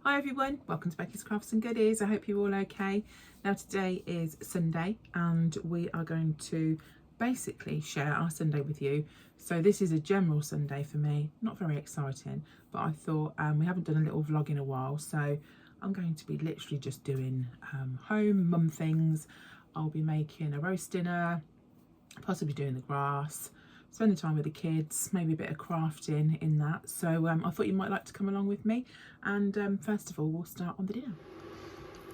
Hi everyone, welcome to Becky's Crafts and Goodies. I hope you're all okay. Now today is Sunday and we are going to basically share our Sunday with you. So this is a general Sunday for me, not very exciting, but I thought we haven't done a little vlog in a while, so I'm going to be literally just doing home mum things. I'll be making a roast dinner, possibly doing the grass, spending time with the kids, maybe a bit of crafting in that. So I thought you might like to come along with me, and first of all we'll start on the dinner.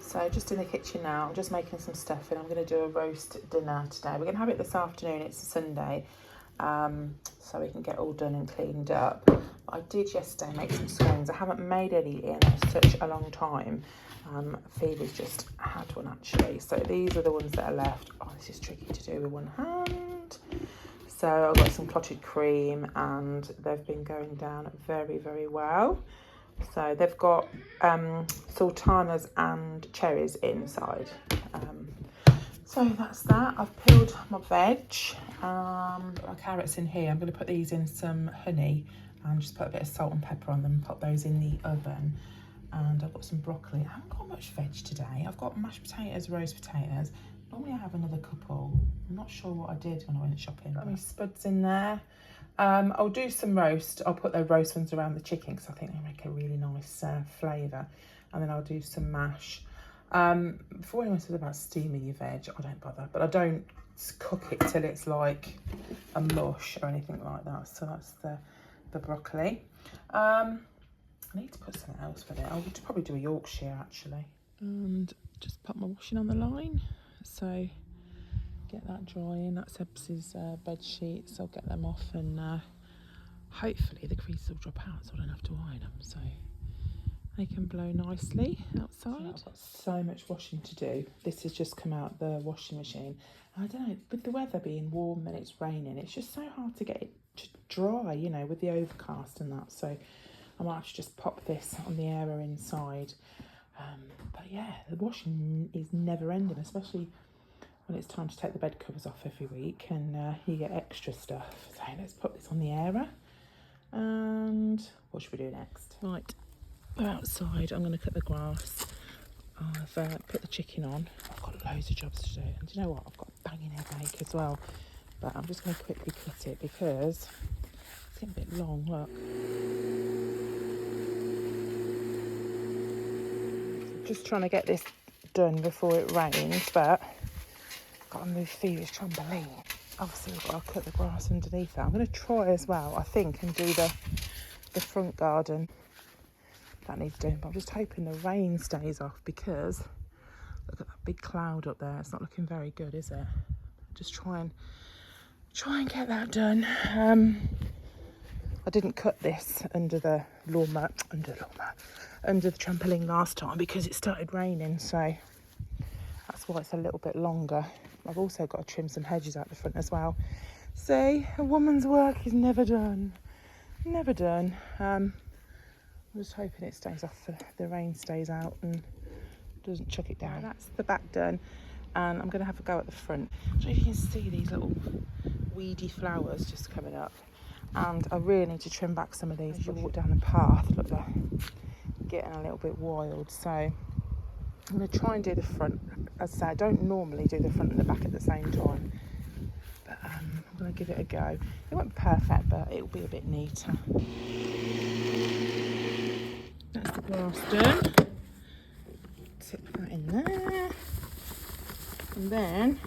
So just in the kitchen now, I'm just making some stuff and I'm going to do a roast dinner today. We're going to have it this afternoon, it's a Sunday, so we can get all done and cleaned up. I did yesterday make some scones. I haven't made any in such a long time. Phoebe's just had one actually. So these are the ones that are left. Oh, this is tricky to do with one hand. So I've got some clotted cream and they've been going down very, very well. So they've got sultanas and cherries inside. So that's that. I've peeled my veg. My carrots in here. I'm going to put these in some honey and just put a bit of salt and pepper on them and pop those in the oven. And I've got some broccoli. I haven't got much veg today. I've got mashed potatoes, roast potatoes. Normally I have another couple. I'm not sure what I did when I went shopping. Got my spuds in there. I'll do some roast. I'll put the roast ones around the chicken because I think they make a really nice flavour. And then I'll do some mash. Before anyone says about steaming your veg, I don't bother. But I don't cook it till it's like a mush or anything like that. So that's the broccoli. I need to put something else with it. I'll probably do a Yorkshire actually. And just put my washing on the line. So get that drying. That's Ebs's bed sheets. I'll get them off and hopefully the creases will drop out so I don't have to iron them. So they can blow nicely outside. I've got so much washing to do. This has just come out the washing machine. I don't know, with the weather being warm and it's raining, it's just so hard to get it to dry, you know, with the overcast and that. So I might have to just pop this on the area inside. But yeah, the washing is never ending, especially when it's time to take the bed covers off every week and you get extra stuff. So let's put this on the area. And what should we do next? Right, we're outside. I'm going to cut the grass. I've put the chicken on. I've got loads of jobs to do. And do you know what? I've got a banging headache as well. But I'm just going to quickly cut it because it's getting a bit long, look. Just trying to get this done before it rains, but I've got to move Phoebe's trampoline. Obviously I've got to cut the grass underneath that. I'm going to try as well, I think, and do the front garden. That needs doing, but I'm just hoping the rain stays off because look at that big cloud up there. It's not looking very good, is it? Just try and get that done. I didn't cut this under the lawnmower, under the trampoline last time because it started raining, so that's why it's a little bit longer. I've also got to trim some hedges out the front as well. See, a woman's work is never done. Never done. I'm just hoping it stays off, the rain stays out and doesn't chuck it down. Right, that's the back done, and I'm going to have a go at the front. I don't know if you can see these little weedy flowers just coming up, and I really need to trim back some of these. As you walk down the path, look, they're getting a little bit wild, so I'm going to try and do the front. As I say, I don't normally do the front and the back at the same time, but I'm going to give it a go. It won't be perfect, but it'll be a bit neater. That's the grass done. Tip that in there, and then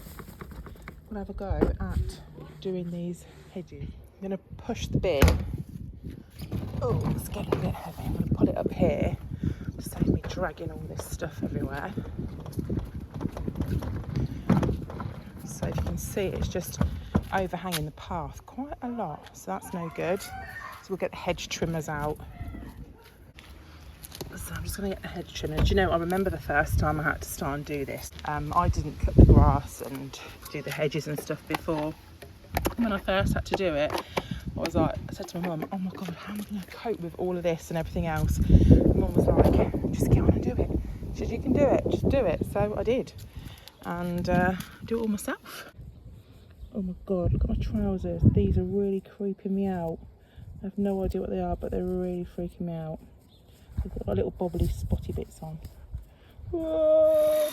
we'll have a go at doing these hedges. I'm going to push the bin. Oh, it's getting a bit heavy. I'm going to put it up here to save me dragging all this stuff everywhere. So if you can see, it's just overhanging the path quite a lot, so that's no good. So we'll get the hedge trimmers out. So I'm just going to get the hedge trimmer. Do you know, I remember the first time I had to start and do this. I didn't cut the grass and do the hedges and stuff before. When I first had to do it, I said to my mum, oh my God, how am I going to cope with all of this and everything else? And Mum was like, just get on and do it. She said, you can do it, just do it. So I did. And do it all myself. Oh my God, look at my trousers. These are really creeping me out. I have no idea what they are, but they're really freaking me out. We've got our little bobbly spotty bits on. Whoa.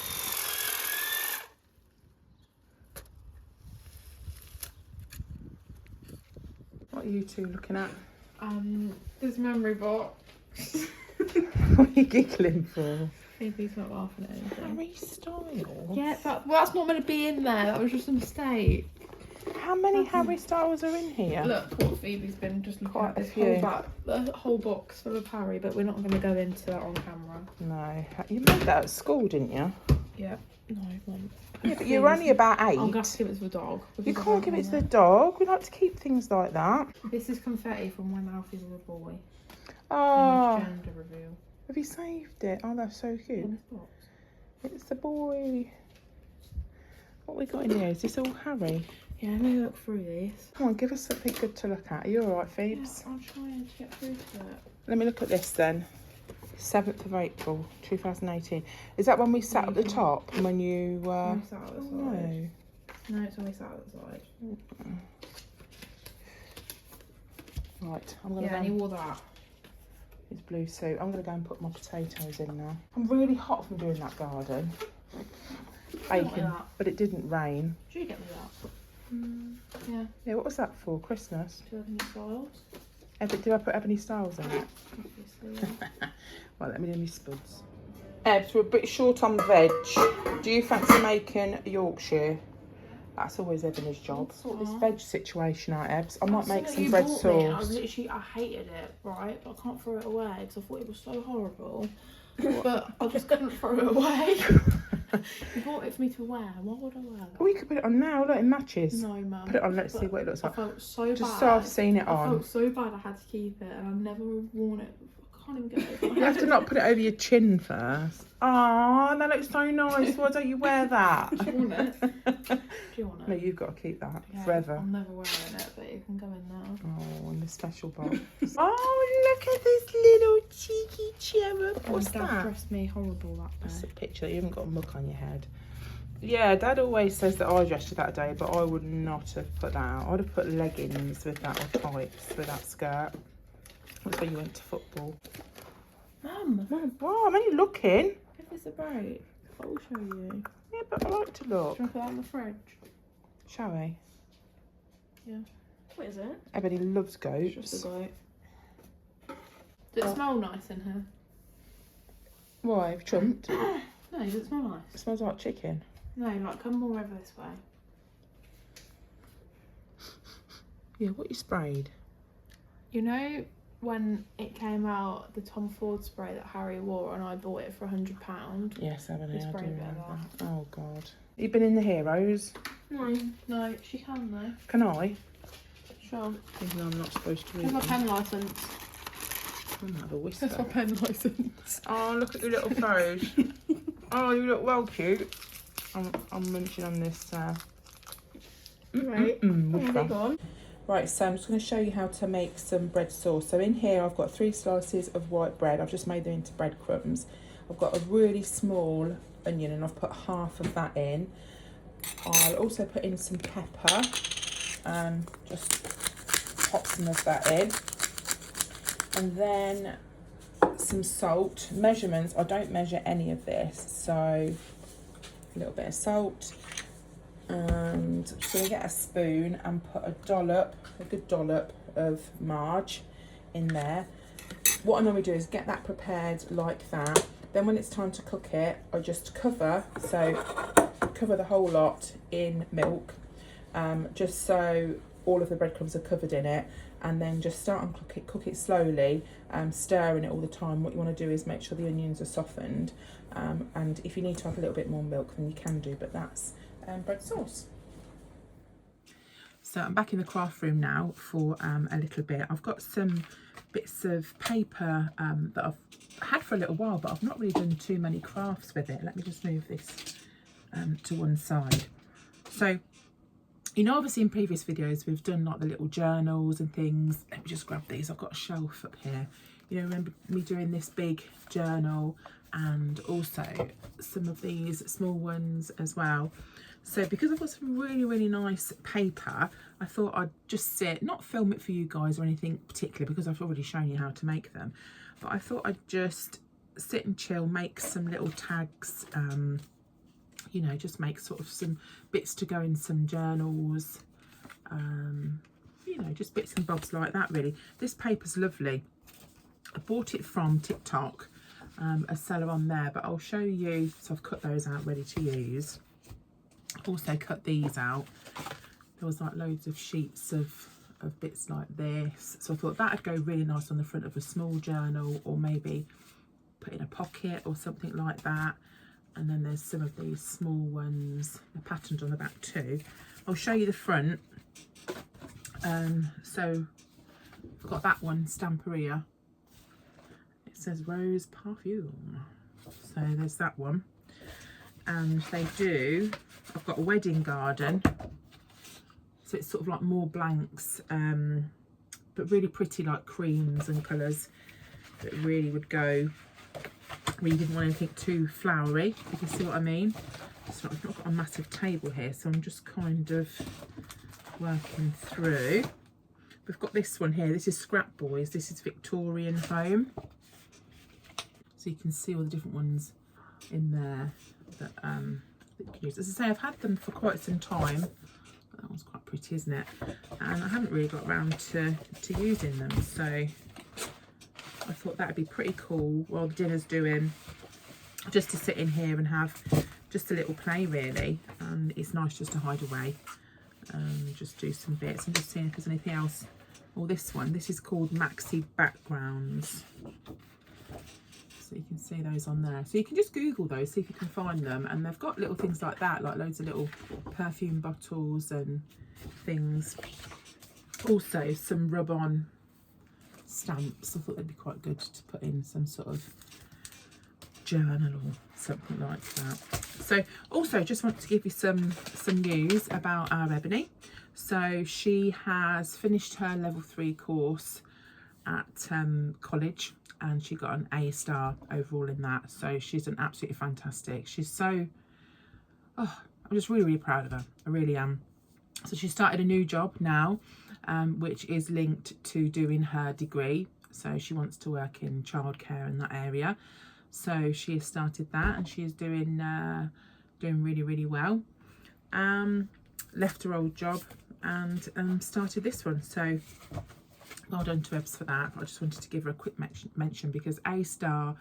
What are you two looking at? This memory box. What are you giggling for? Phoebe's not laughing at anything. Harry Styles? Yeah, that's not meant to be in there. That was just a mistake. How many Harry Styles are in here? Look what Phoebe's been just looking Quite at a this few. the whole box full of Harry, but we're not going to go into that on camera. No. You made that at school, didn't you? Yeah. No, Mum. Yeah, but you're only about 8. I'm going to give it to the dog. You can't give it to the dog. We like to keep things like that. This is confetti from when Alfie was a boy. Oh, And his gender reveal. have you saved it? Oh, that's so cute. In this box. It's the boy. What we got in here? Is this all Harry? Yeah, let me look through this. Come on, give us something good to look at. Are you alright, Yeah, Phoebes? I'm trying to get through to it. Let me look at this then. 7th of April 2018. Is that when we sat at the top? When you No, it's out at the side. no. No, it's always out at the side. Right, I'm gonna Yeah, go and he wore that. his blue suit. I'm gonna go and put my potatoes in now. I'm really hot from doing that garden. Aching, that. but it didn't rain. Did you get me that? Yeah. Yeah, what was that for? Christmas? Do you have any styles? Did I put Ebony Styles in it? Obviously. Yeah. Right, let me do my spuds. Ebs, we're a bit short on veg. Do you fancy making a Yorkshire? That's always Ebony's job. Sort this veg situation out, Ebs. I might make some bread sauce. I hated it, right? But I can't throw it away because I thought it was so horrible. But I just couldn't throw it away. You bought it for me to wear. Why would I wear that? Oh, you could put it on now. Look, it matches. No, Mum. Put it on. Let's see what it looks I like. felt so bad. Just so I've seen it I on. felt so bad I had to keep it, and I've never worn it. I can't even get it. You have to not put it over your chin first. Oh, that looks so nice. Why don't you wear that? Do you want it? Do you want it? No, you've got to keep that Yeah, forever. I'm never wearing it, but it can go in there. Oh, in the special box. Oh, look at this little cheeky cherub. What's Dad that? dressed me horrible that That's a day. picture. You haven't got a muck on your head. Yeah, Dad always says that I dressed you that day, but I would not have put that out. I'd have put leggings with that or tights with that skirt. That's where you went to football. Mum, Wow, I'm only looking. give this a break. I will show you. Yeah, but I like to look. Do you want to put that in the fridge? Shall we? Yeah. What is it? Ebony loves It's goats. just a goat. Does it smell nice in here? Why? Have you trumped? No, does it smell nice? It smells like chicken. No, like come more over this way. Yeah, what you sprayed? You know when it came out, the Tom Ford spray that Harry wore, and I bought it for £100? Yes, Ebony, It's I do sprayed a bit of remember. Oh, God. You've been in the Heroes. No, she can though. Can I? Sure. Even though I'm not supposed to read Here's my them. pen licence. I might have a whisper. Here's my pen licence. Oh, look at your little pose. Oh, you look well cute. I'm munching on this. Right. Whisper. Right, so I'm just going to show you how to make some bread sauce. So in here I've got 3 slices of white bread. I've just made them into breadcrumbs. I've got a really small onion and I've put half of that in. I'll also put in some pepper and just pop some of that in. And then some salt. Measurements, I don't measure any of this. So a little bit of salt. And I'm just going to get a spoon and put a good dollop of marge in there. What I normally do is get that prepared like that. Then when it's time to cook it, I just cover the whole lot in milk, just so all of the breadcrumbs are covered in it, and then just start and cook it slowly, stirring it all the time. What you want to do is make sure the onions are softened, and if you need to have a little bit more milk, then you can do, but that's bread sauce. So I'm back in the craft room now for a little bit. I've got some bits of paper that I've had for a little while, but I've not really done too many crafts with it. Let me just move this to one side. So, you know, obviously in previous videos we've done like the little journals and things. Let me just grab these. I've got a shelf up here. You know, remember me doing this big journal and also some of these small ones as well. So because I've got some really nice paper, I thought I'd just not film it for you guys or anything particular because I've already shown you how to make them. but I thought I'd just sit and chill, make some little tags, you know, just make sort of some bits to go in some journals, you know, just bits and bobs like that really. This paper's lovely. I bought it from TikTok, a seller on there, but I'll show you. So I've cut those out ready to use. Also cut these out. There was like loads of sheets of bits like this, so I thought that'd go really nice on the front of a small journal, or maybe put in a pocket or something like that. And then there's some of these small ones, they're patterned on the back too. I'll show you the front. So I've got that one, Stamperia. It says Rose Parfume. So there's that one. And they do, I've got a wedding garden. So it's sort of like more blanks, but really pretty, like creams and colours that really would go. Really didn't want anything too flowery, if you see what I mean. So I've not got a massive table here, so I'm just kind of working through. We've got this one here. This is Scrap Boys. This is Victorian Home. So you can see all the different ones in there that, that you can use. As I say, I've had them for quite some time. That one's quite pretty, isn't it? And I haven't really got around to using them, so I thought that would be pretty cool while the dinner's doing, just to sit in here and have just a little play really. And it's nice just to hide away, just do some bits. I'm just seeing if there's anything else. Or this one, this is called Maxi Backgrounds. So you can see those on there. So you can just Google those, see if you can find them. And they've got little things like that, like loads of little perfume bottles and things. Also some rub-on stamps. I thought they'd be quite good to put in some sort of journal or something like that. So also just want to give you some news about our Ebony. So she has finished her level 3 course at college, and she got an A star overall in that. So she's an absolutely fantastic. She's so, I'm just really, really proud of her. I really am. So she started a new job now, which is linked to doing her degree. So she wants to work in childcare in that area. So she has started that, and she is doing really, really well. Left her old job and started this one. So well done to Ebs for that. I just wanted to give her a quick mention because A star,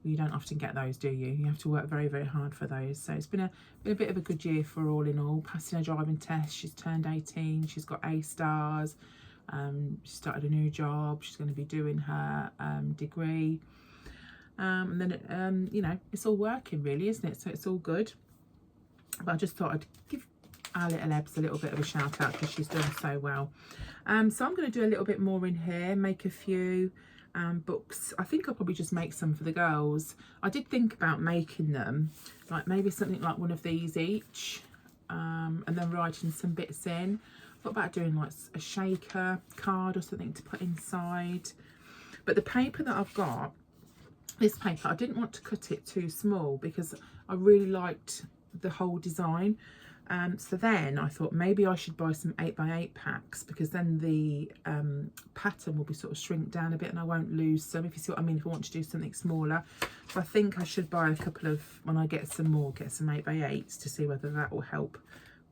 you don't often get those, do you? You have to work very, very hard for those. So it's been a bit of a good year for her all in all. Passing her driving test, she's turned 18, she's got A stars, she started a new job, she's going to be doing her degree. And then, you know, it's all working really, isn't it? So it's all good. But I just thought I'd give our little Ebs a little bit of a shout out because she's done so well. So I'm going to do a little bit more in here, make a few books. I think I'll probably just make some for the girls. I did think about making them, like maybe something like one of these each, and then writing some bits in. Thought about doing like a shaker card or something to put inside. But the paper that I've got, this paper, I didn't want to cut it too small because I really liked the whole design. So then I thought maybe I should buy some 8x8 packs, because then the pattern will be sort of shrink down a bit and I won't lose some, if you see what I mean, if I want to do something smaller. So I think I should buy a couple of, when I get some more, get some 8x8s to see whether that will help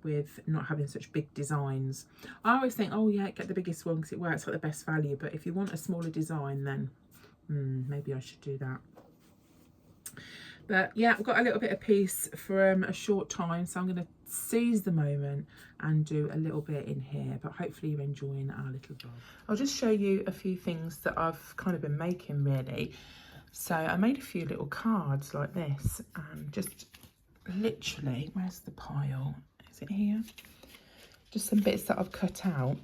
with not having such big designs. I always think, oh yeah, get the biggest one because it works like the best value, but if you want a smaller design, then maybe I should do that. But yeah, I've got a little bit of peace for a short time, so I'm going to seize the moment and do a little bit in here. But hopefully you're enjoying our little vlog. I'll just show you a few things that I've kind of been making really. So I made a few little cards like this, and just literally, where's the pile? Is it here? Just some bits that I've cut out.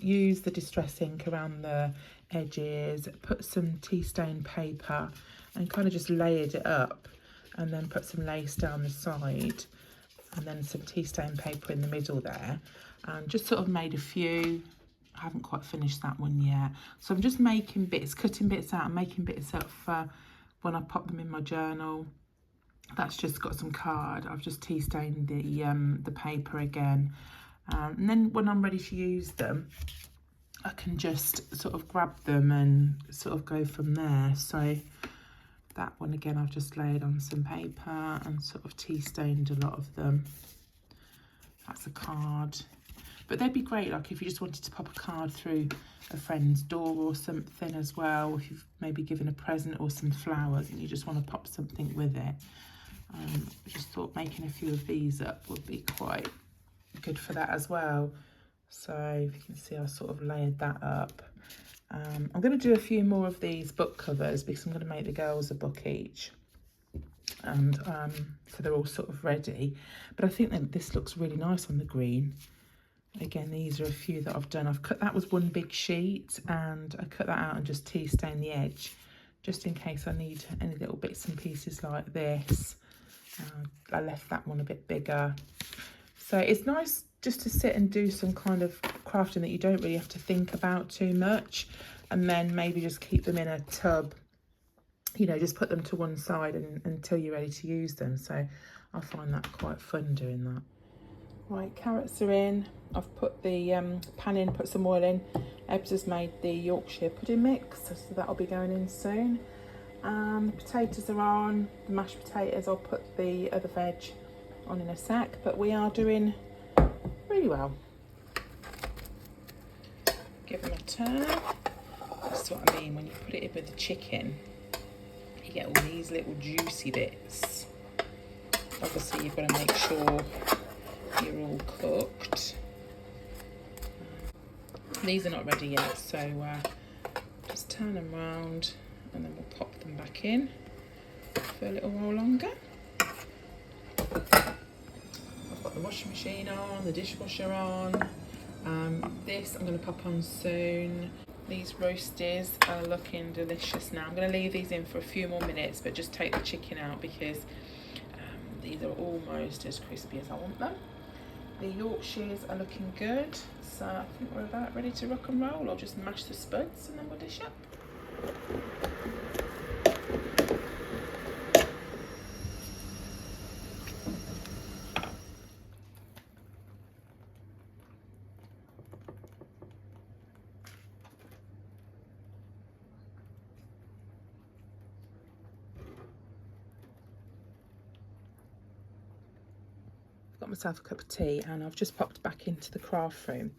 Use the distress ink around the edges, put some tea stain paper and kind of just layered it up, and then put some lace down the side and then some tea stain paper in the middle there, and just sort of made a few. I haven't quite finished that one yet, so I'm just making bits, cutting bits out and making bits up for when I pop them in my journal. That's just got some card. I've just tea stained the paper again, and then when I'm ready to use them, I can just sort of grab them and sort of go from there. So that one again, I've just laid on some paper and sort of tea stained a lot of them. That's a card. But they'd be great, like if you just wanted to pop a card through a friend's door or something as well, if you've maybe given a present or some flowers and you just want to pop something with it. I just thought making a few of these up would be quite good for that as well. So if you can see, I sort of layered that up. I'm going to do a few more of these book covers because I'm going to make the girls a book each. And so they're all sort of ready. But I think that this looks really nice on the green. Again, these are a few that I've done. That was one big sheet, and I cut that out and just tea stain the edge, just in case I need any little bits and pieces like this. I left that one a bit bigger. So it's nice just to sit and do some kind of crafting that you don't really have to think about too much, and then maybe just keep them in a tub, you know, just put them to one side until you're ready to use them. So I find that quite fun doing that. Right, carrots are in. I've put the pan in, put some oil in. Ebbs has made the Yorkshire pudding mix, so that'll be going in soon. The potatoes are on, the mashed potatoes. I'll put the other veg on in a sec, but we are doing really well. Give them a turn. That's what I mean, when you put it in with the chicken, you get all these little juicy bits. Obviously you've got to make sure you're all cooked. These are not ready yet, so just turn them round and then we'll pop them back in for a little while longer. I've got the washing machine on, the dishwasher on. This I'm going to pop on soon. These roasties are looking delicious now. I'm going to leave these in for a few more minutes, but just take the chicken out because these are almost as crispy as I want them. The Yorkshires are looking good, so I think we're about ready to rock and roll. I'll just mash the spuds and then we'll dish up. Got myself a cup of tea and I've just popped back into the craft room.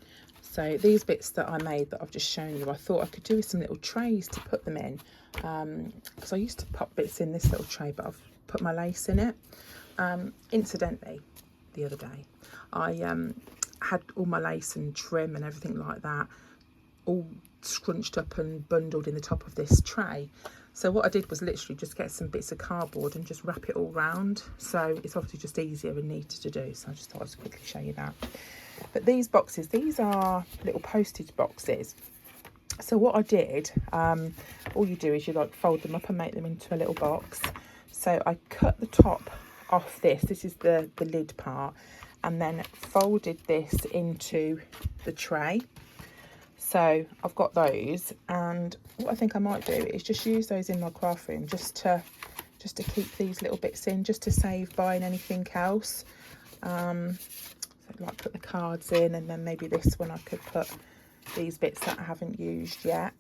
So these bits that I made that I've just shown you, I thought I could do with some little trays to put them in, because I used to pop bits in this little tray, but I've put my lace in it. Incidentally, the other day I had all my lace and trim and everything like that all scrunched up and bundled in the top of this tray. So what I did was literally just get some bits of cardboard and just wrap it all round. So it's obviously just easier and neater to do. So I just thought I'd just quickly show you that. But these boxes, these are little postage boxes. So what I did, all you do is you like fold them up and make them into a little box. So I cut the top off this. This is the lid part. And then folded this into the tray. So I've got those, and what I think I might do is just use those in my craft room just to keep these little bits in, just to save buying anything else. So like put the cards in, and then maybe this one I could put these bits that I haven't used yet.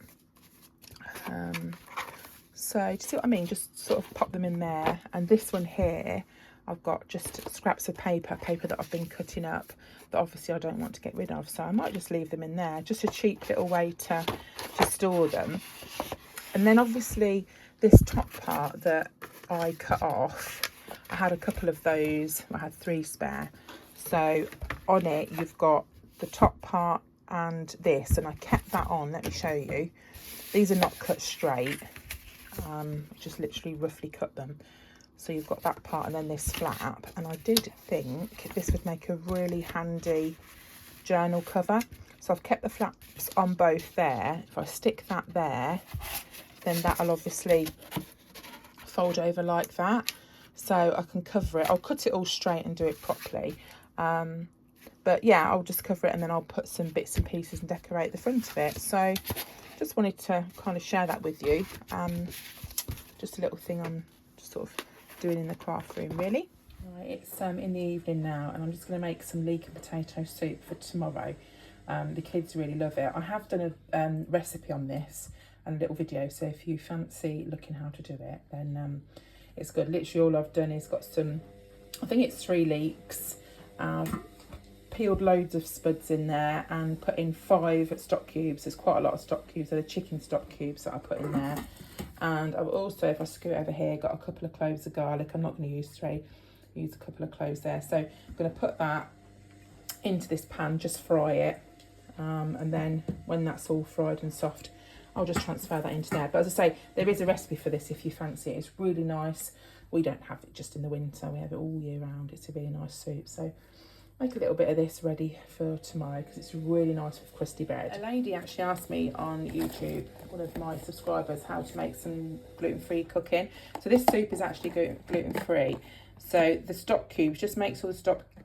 So do you see what I mean? Just sort of pop them in there. And this one here, I've got just scraps of paper that I've been cutting up that obviously I don't want to get rid of, so I might just leave them in there, just a cheap little way to store them. And then obviously this top part that I cut off, I had a couple of those, I had 3 spare, so on it you've got the top part and this, and I kept that on. Let me show you. These are not cut straight, just literally roughly cut them. So you've got that part and then this flap, and I did think this would make a really handy journal cover. So I've kept the flaps on both there. If I stick that there, then that'll obviously fold over like that. So I can cover it. I'll cut it all straight and do it properly. But yeah, I'll just cover it and then I'll put some bits and pieces and decorate the front of it. So just wanted to kind of share that with you. Just a little thing I'm just sort of doing in the craft room, really. Right, it's in the evening now, and I'm just going to make some leek and potato soup for tomorrow. The kids really love it. I have done a recipe on this and a little video, so if you fancy looking how to do it, then it's good. Literally all I've done is got some, I think it's 3 leeks, peeled loads of spuds in there and put in 5 stock cubes. There's quite a lot of stock cubes. They're the chicken stock cubes that I put in there. And I've also, if I scoot over here, got a couple of cloves of garlic. I'm not going to use 3, use a couple of cloves there. So I'm going to put that into this pan, just fry it. And then when that's all fried and soft, I'll just transfer that into there. But as I say, there is a recipe for this if you fancy it. It's really nice. We don't have it just in the winter. We have it all year round. It's a really nice soup. So make a little bit of this ready for tomorrow because it's really nice with crusty bread. A lady actually asked me on YouTube, one of my subscribers, how to make some gluten-free cooking. So this soup is actually gluten-free. So the stock cubes, just make sure the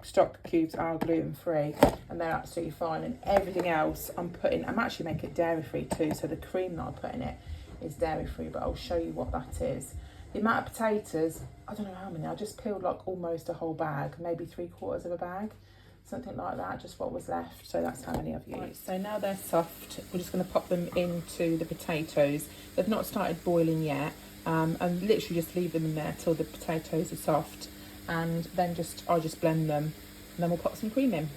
stock cubes are gluten-free and they're absolutely fine. And everything else I'm actually making it dairy-free too. So the cream that I put in it is dairy-free, but I'll show you what that is. The amount of potatoes, I don't know how many, I just peeled like almost a whole bag, maybe 3/4 of a bag, something like that, just what was left. So that's how many I've used. Right, so now they're soft, we're just going to pop them into the potatoes. They've not started boiling yet, and literally just leave them in there till the potatoes are soft, and then I'll just blend them, and then we'll put some cream in.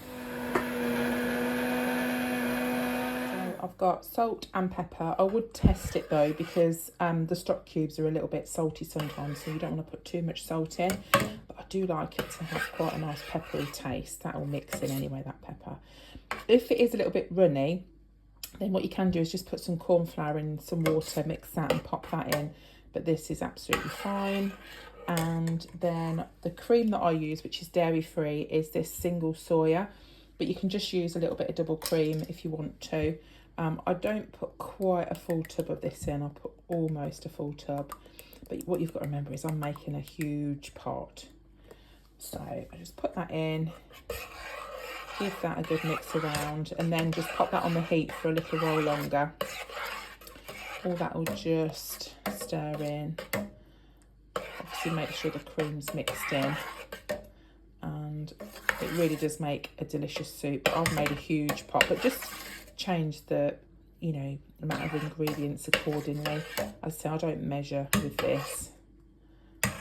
I've got salt and pepper. I would test it though because the stock cubes are a little bit salty sometimes, so you don't want to put too much salt in. But I do like it to have quite a nice peppery taste. That will mix in anyway, that pepper. If it is a little bit runny, then what you can do is just put some corn flour in some water, mix that and pop that in. But this is absolutely fine. And then the cream that I use, which is dairy free, is this single soya. But you can just use a little bit of double cream if you want to. I don't put quite a full tub of this in, I put almost a full tub. But what you've got to remember is I'm making a huge pot. So I just put that in, give that a good mix around, and then just pop that on the heat for a little while longer. All that will just stir in. Obviously make sure the cream's mixed in. And it really does make a delicious soup. I've made a huge pot, but just change the amount of ingredients accordingly. As I say, I don't measure with this.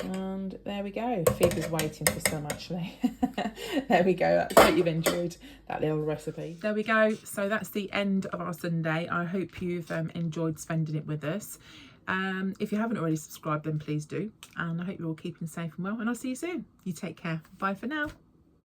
And there we go. Phoebe's waiting for some actually. There we go. I hope you've enjoyed that little recipe. There we go. So that's the end of our Sunday. I hope you've enjoyed spending it with us. If you haven't already subscribed, then please do. And I hope you're all keeping safe and well. And I'll see you soon. You take care. Bye for now.